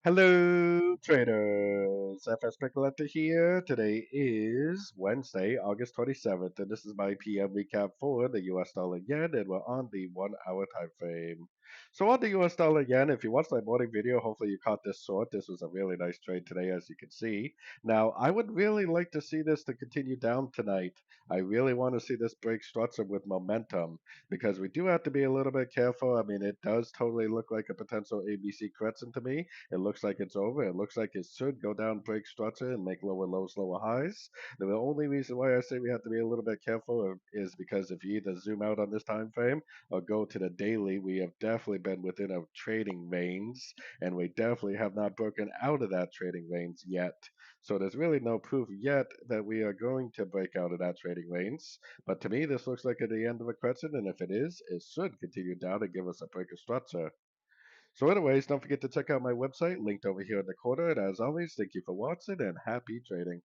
Hello, traders. FX Pip Collector here. Today is Wednesday, August 27th, and this is my PM recap for the US dollar yen, and we're on the 1 hour time frame. So, on the US dollar yen, if you watched my morning video, hopefully you caught this short. This was a really nice trade today, as you can see. Now, I would really like to see this to continue down tonight. I really want to see this break structure with momentum because we do have to be a little bit careful. I mean, it does totally look like a potential ABC correction to me. It looks like it's over. It looks like it should go down, break structure, and make lower lows, lower highs. The only reason why I say we have to be a little bit careful is because if you either zoom out on this time frame or go to the daily, we have definitely been within a trading range, and we definitely have not broken out of that trading range yet. So there's really no proof yet that we are going to break out of that trading range. But to me, this looks like at the end of a correction, and if it is, it should continue down and give us a break of structure. So, anyways, don't forget to check out my website linked over here in the corner. And as always, thank you for watching and happy trading.